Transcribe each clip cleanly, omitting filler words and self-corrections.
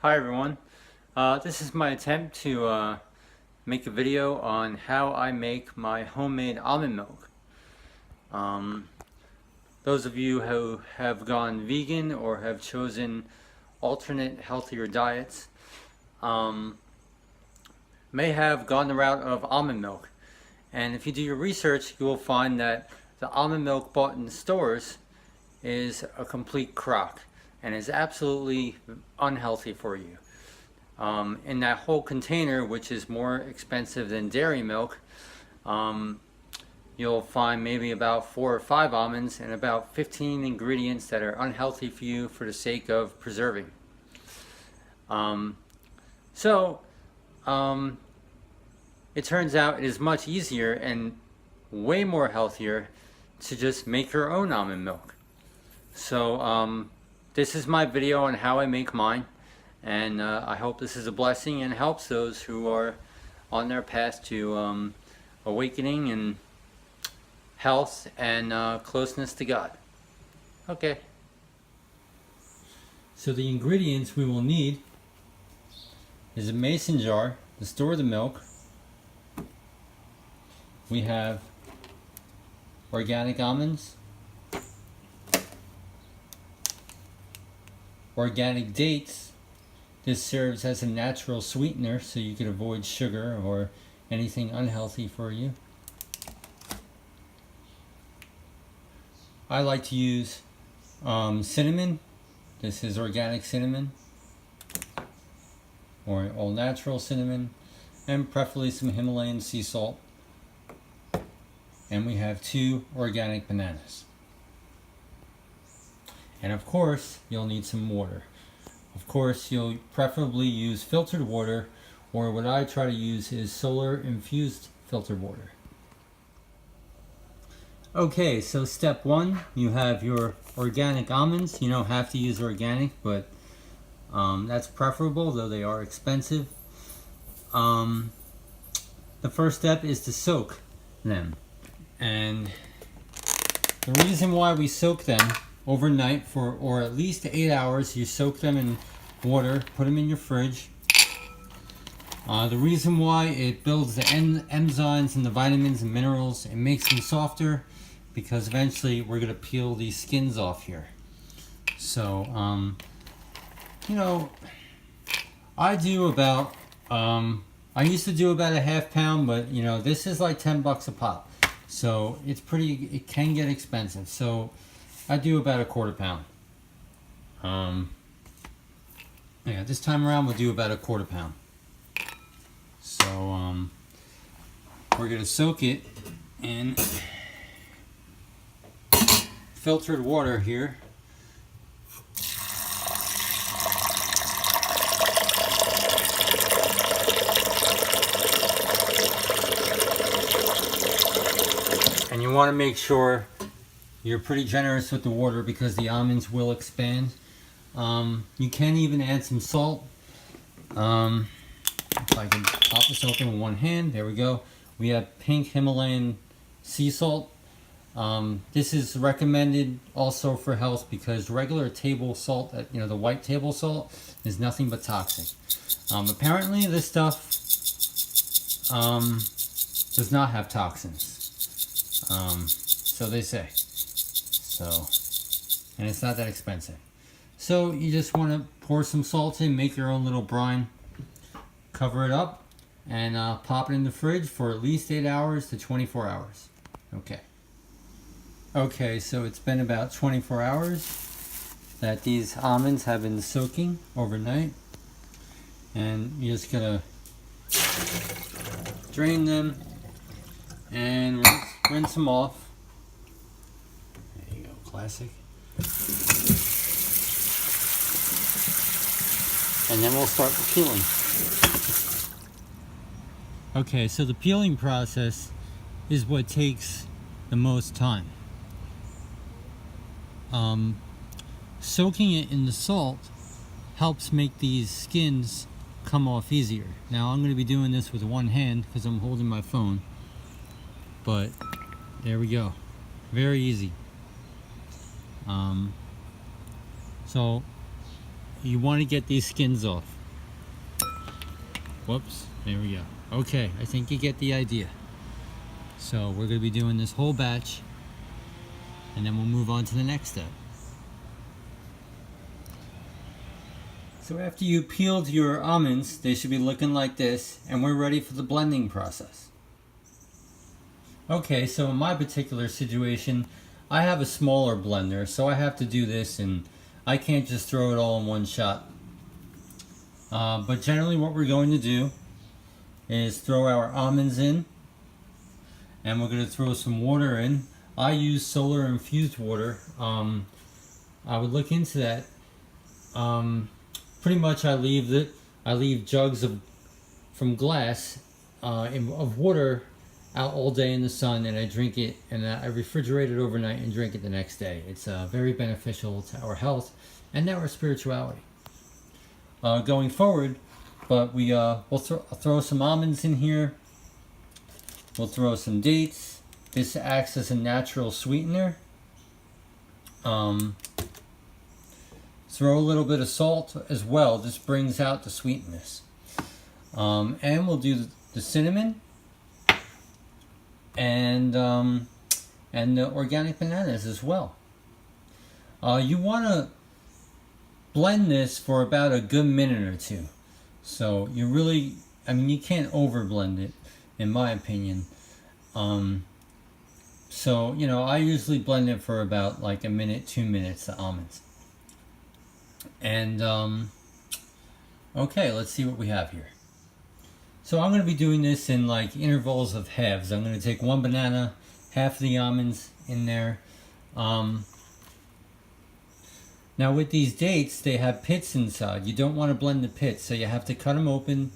Hi everyone. This is my attempt to make a video on how I make my homemade almond milk. Um, those of you who have gone vegan or have chosen alternate healthier diets may have gone the route of almond milk. And if you do your research, you will find that the almond milk bought in stores is a complete crock and is absolutely unhealthy for you. In that whole container, which is more expensive than dairy milk, you'll find maybe about 4 or 5 almonds and about 15 ingredients that are unhealthy for you for the sake of preserving. It turns out it is much easier and way more healthier to just make your own almond milk. So this is my video on how I make mine, and I hope this is a blessing and helps those who are on their path to awakening and health and closeness to God. Okay. So the ingredients we will need is a mason jar to store the milk. We have organic almonds, organic dates. This serves as a natural sweetener so you can avoid sugar or anything unhealthy for you. I like to use cinnamon. This is organic cinnamon or all natural cinnamon, and preferably some Himalayan sea salt. And we have 2 organic bananas. And of course, you'll need some water. Of course, you'll preferably use filtered water, or what I try to use is solar infused filtered water. Okay, so step 1, you have your organic almonds. You don't have to use organic, but that's preferable, though they are expensive. The first step is to soak them. And the reason why we soak them overnight or at least 8 hours, you soak them in water, put them in your fridge. The reason why it builds the enzymes and the vitamins and minerals, it makes them softer, because eventually we're going to peel these skins off here. So, you know, I do about, I used to do about a ½ pound, but you know, this is like $10 a pop. So it's it can get expensive. So I do about a ¼ pound. Yeah, this time around we'll do about a ¼ pound. So we're gonna soak it in filtered water here. And you want to make sure you're pretty generous with the water because the almonds will expand. You can even add some salt. If I can pop this open with one hand, there we go. We have pink Himalayan sea salt. This is recommended also for health because regular table salt, the white table salt, is nothing but toxic. Apparently this stuff does not have toxins. So they say. So, and it's not that expensive. So you just want to pour some salt in, make your own little brine, cover it up, and pop it in the fridge for at least 8 hours to 24 hours. Okay. Okay, so it's been about 24 hours that these almonds have been soaking overnight. And you're just gonna drain them and rinse them off. There you go, classic. And then we'll start the peeling. Okay, so the peeling process is what takes the most time. Soaking it in the salt helps make these skins come off easier. Now I'm going to be doing this with one hand because I'm holding my phone. But there we go, very easy. So you want to get these skins off. Whoops, there we go. Okay, I think you get the idea. So we're going to be doing this whole batch, and then we'll move on to the next step. So after you peeled your almonds, they should be looking like this, and we're ready for the blending process. Okay, so in my particular situation, I have a smaller blender, so I have to do this, and I can't just throw it all in one shot. But generally what we're going to do is throw our almonds in, and we're going to throw some water in. I use solar infused water. I would look into that. Pretty much I leave jugs from glass of water out all day in the sun, and I drink it, and I refrigerate it overnight and drink it the next day. It's very beneficial to our health and our spirituality. Going forward, but we'll throw some almonds in here. We'll throw some dates. This acts as a natural sweetener. Throw a little bit of salt as well. This brings out the sweetness. And we'll do the cinnamon and the organic bananas as well. You want to blend this for about a good minute or two. So you really, you can't over blend it, in my opinion. So, I usually blend it for about like a minute, 2 minutes, the almonds. And, okay, let's see what we have here. So I'm going to be doing this in like intervals of halves. I'm going to take one banana, half of the almonds in there. Now with these dates, they have pits inside. You don't want to blend the pits, so you have to cut them open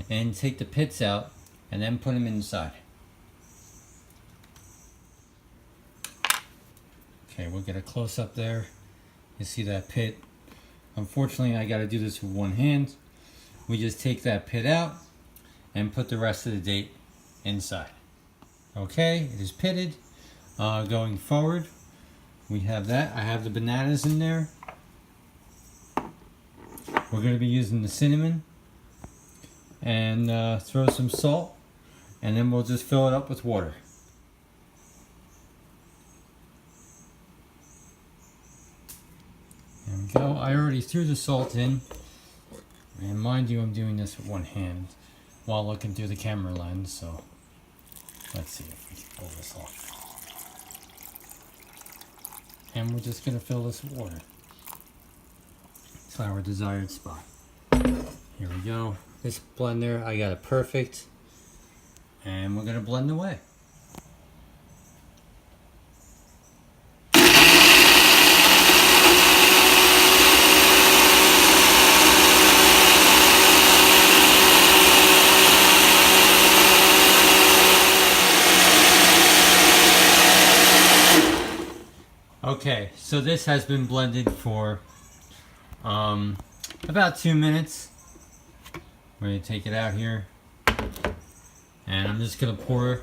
and take the pits out and then put them inside. Okay, we'll get a close up there. You see that pit? Unfortunately, I got to do this with one hand. We just take that pit out and put the rest of the date inside. Okay, it is pitted. Going forward, we have that. I have the bananas in there. We're going to be using the cinnamon and throw some salt, and then we'll just fill it up with water. There we go. I already threw the salt in, and mind you, I'm doing this with one hand while looking through the camera lens, so let's see if we can pull this off. And we're just going to fill this with water to our desired spot. Here we go. This blender, I got it perfect, and we're going to blend away. Okay, so this has been blended for about 2 minutes. We're going to take it out here, and I'm just going to pour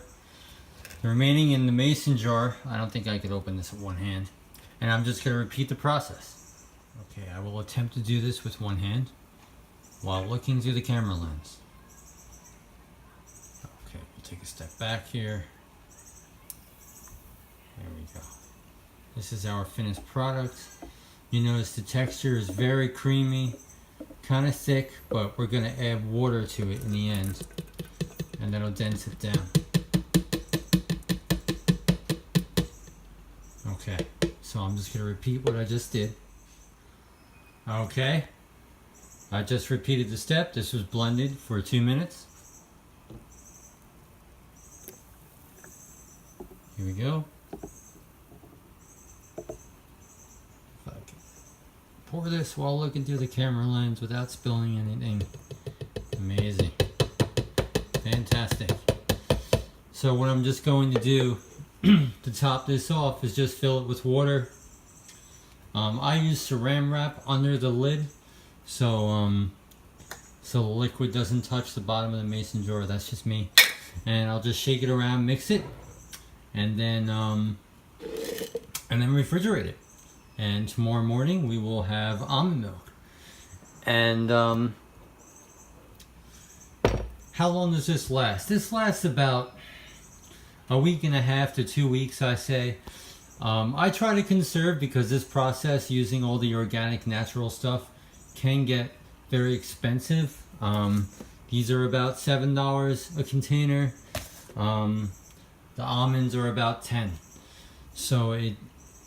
the remaining in the mason jar. I don't think I could open this with one hand, and I'm just going to repeat the process. Okay, I will attempt to do this with one hand while looking through the camera lens. Okay, we'll take a step back here. There we go. This is our finished product. You notice the texture is very creamy, kind of thick, but we're going to add water to it in the end, and that'll dense it down. Okay, so I'm just going to repeat what I just did. Okay, I just repeated the step. This was blended for 2 minutes. Here we go. Pour this while looking through the camera lens without spilling anything. Amazing. Fantastic. So what I'm just going to do to top this off is just fill it with water. I use saran wrap under the lid so the liquid doesn't touch the bottom of the mason jar. That's just me. And I'll just shake it around, mix it, and then refrigerate it. And tomorrow morning we will have almond milk. And how long does this last? This lasts about a week and a half to 2 weeks, I say. I try to conserve because this process, using all the organic natural stuff, can get very expensive. These are about $7 a container. The almonds are about 10. So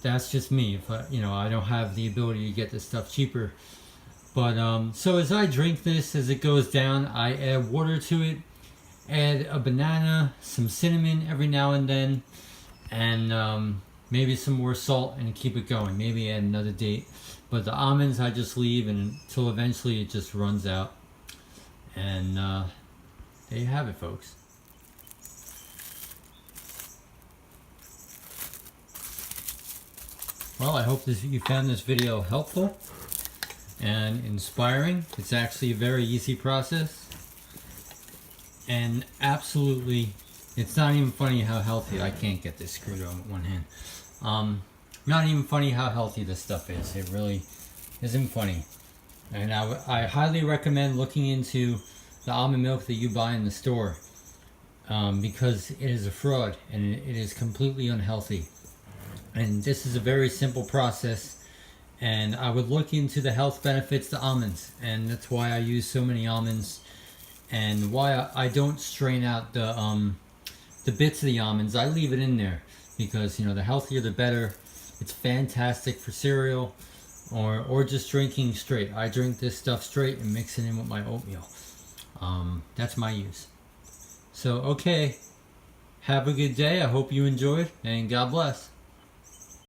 that's just me. If I don't have the ability to get this stuff cheaper. But so as I drink this, as it goes down, I add water to it, add a banana, some cinnamon every now and then, and maybe some more salt, and keep it going. Maybe add another date. But the almonds I just leave until eventually it just runs out. And there you have it, folks. Well, I hope you found this video helpful and inspiring. It's actually a very easy process, and absolutely, it's not even funny how healthy. I can't get this screwed on with one hand. Not even funny how healthy this stuff is. It really isn't funny. And I highly recommend looking into the almond milk that you buy in the store, because it is a fraud and it is completely unhealthy. And this is a very simple process. And I would look into the health benefits to almonds, and that's why I use so many almonds, and why I don't strain out the bits of the almonds. I leave it in there because the healthier the better. It's fantastic for cereal or just drinking straight. I drink this stuff straight and mix it in with my oatmeal. That's my use. So okay, have a good day. I hope you enjoyed, and God bless.